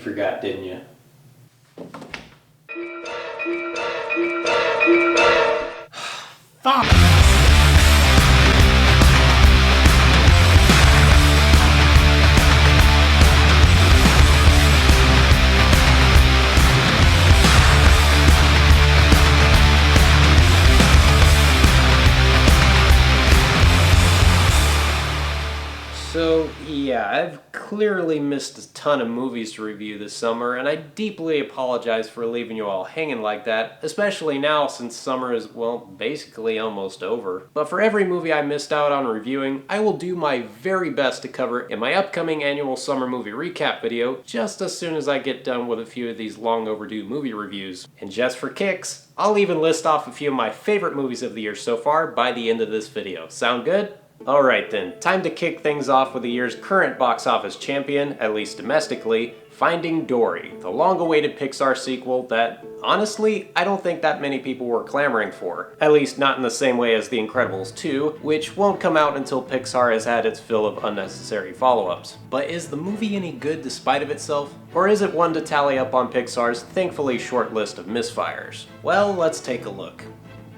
forgot, didn't you? Fuck! So, yeah, I've clearly missed a ton of movies to review this summer, and I deeply apologize for leaving you all hanging like that, especially now since summer is, well, basically almost over. But for every movie I missed out on reviewing, I will do my very best to cover in my upcoming annual summer movie recap video, just as soon as I get done with a few of these long overdue movie reviews. And just for kicks, I'll even list off a few of my favorite movies of the year so far by the end of this video. Sound good? Alright then, time to kick things off with the year's current box office champion, at least domestically, Finding Dory, the long-awaited Pixar sequel that, honestly, I don't think that many people were clamoring for. At least not in the same way as The Incredibles 2, which won't come out until Pixar has had its fill of unnecessary follow-ups. But is the movie any good despite of itself? Or is it one to tally up on Pixar's thankfully short list of misfires? Well, let's take a look.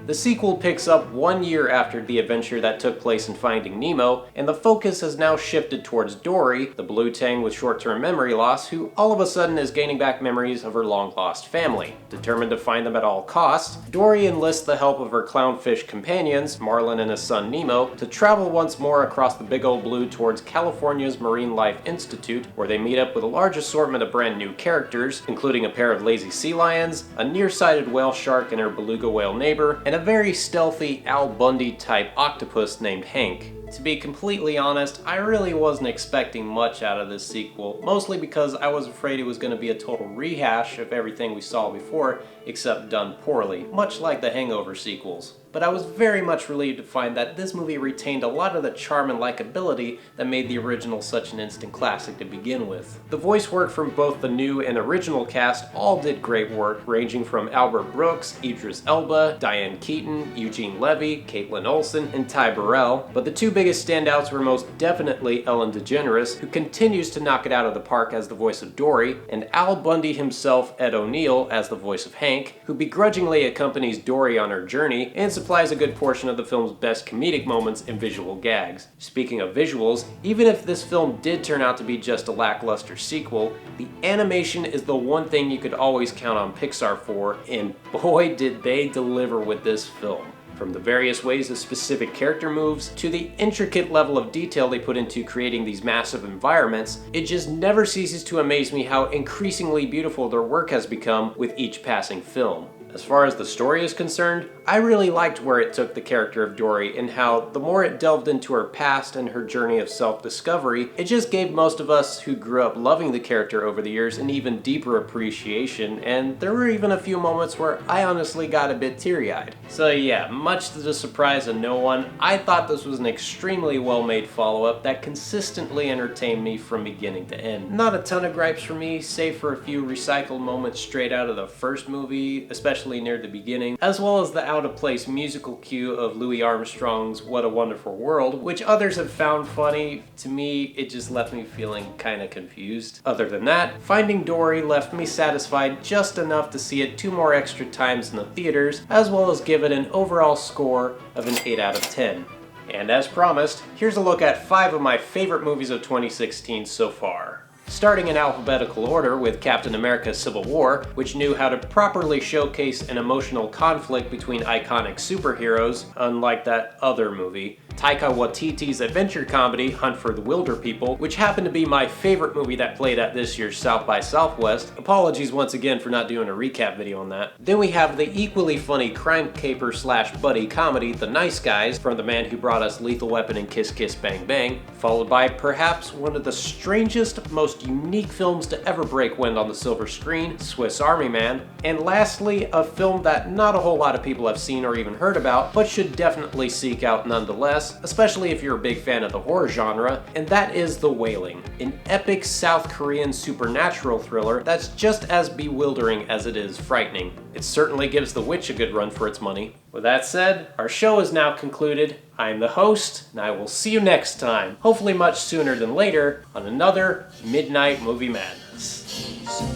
The sequel picks up 1 year after the adventure that took place in Finding Nemo, and the focus has now shifted towards Dory, the blue tang with short-term memory loss, who all of a sudden is gaining back memories of her long-lost family. Determined to find them at all costs, Dory enlists the help of her clownfish companions, Marlin and his son Nemo, to travel once more across the Big Old Blue towards California's Marine Life Institute, where they meet up with a large assortment of brand new characters, including a pair of lazy sea lions, a nearsighted whale shark and her beluga whale neighbor, and a very stealthy Al Bundy-type octopus named Hank. To be completely honest, I really wasn't expecting much out of this sequel, mostly because I was afraid it was going to be a total rehash of everything we saw before, except done poorly, much like the Hangover sequels. But I was very much relieved to find that this movie retained a lot of the charm and likability that made the original such an instant classic to begin with. The voice work from both the new and original cast all did great work, ranging from Albert Brooks, Idris Elba, Diane Keaton, Eugene Levy, Caitlin Olsen, and Ty Burrell, but the two biggest standouts were most definitely Ellen DeGeneres, who continues to knock it out of the park as the voice of Dory, and Al Bundy himself, Ed O'Neill, as the voice of Hank, who begrudgingly accompanies Dory on her journey and supplies a good portion of the film's best comedic moments and visual gags. Speaking of visuals, even if this film did turn out to be just a lackluster sequel, the animation is the one thing you could always count on Pixar for, and boy did they deliver with this film. From the various ways the specific character moves, to the intricate level of detail they put into creating these massive environments, it just never ceases to amaze me how increasingly beautiful their work has become with each passing film. As far as the story is concerned, I really liked where it took the character of Dory and how the more it delved into her past and her journey of self-discovery, it just gave most of us who grew up loving the character over the years an even deeper appreciation, and there were even a few moments where I honestly got a bit teary-eyed. So yeah, much to the surprise of no one, I thought this was an extremely well-made follow-up that consistently entertained me from beginning to end. Not a ton of gripes for me, save for a few recycled moments straight out of the first movie, especially near the beginning, as well as the out-of-place musical cue of Louis Armstrong's What a Wonderful World, which others have found funny. To me, it just left me feeling kinda confused. Other than that, Finding Dory left me satisfied just enough to see it 2 more extra times in the theaters, as well as give it an overall score of an 8 out of 10. And as promised, here's a look at 5 of my favorite movies of 2016 so far. Starting in alphabetical order with Captain America Civil War, which knew how to properly showcase an emotional conflict between iconic superheroes, unlike that other movie. Taika Waititi's adventure comedy, Hunt for the Wilderpeople, which happened to be my favorite movie that played at this year's South by Southwest. Apologies once again for not doing a recap video on that. Then we have the equally funny crime caper slash buddy comedy, The Nice Guys, from the man who brought us Lethal Weapon and Kiss Kiss Bang Bang, followed by perhaps one of the strangest, most unique films to ever break wind on the silver screen, Swiss Army Man, and lastly, a film that not a whole lot of people have seen or even heard about, but should definitely seek out nonetheless, especially if you're a big fan of the horror genre, and that is The Wailing, an epic South Korean supernatural thriller that's just as bewildering as it is frightening. It certainly gives The Witch a good run for its money. With that said, our show is now concluded. I'm the host, and I will see you next time, hopefully much sooner than later, on another Midnight Movie Madness.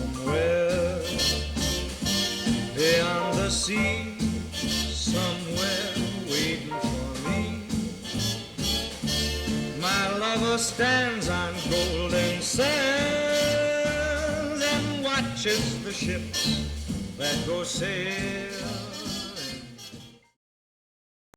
beyond the sea, somewhere waiting for me. My lover stands on golden sands and watches the ships that go sailing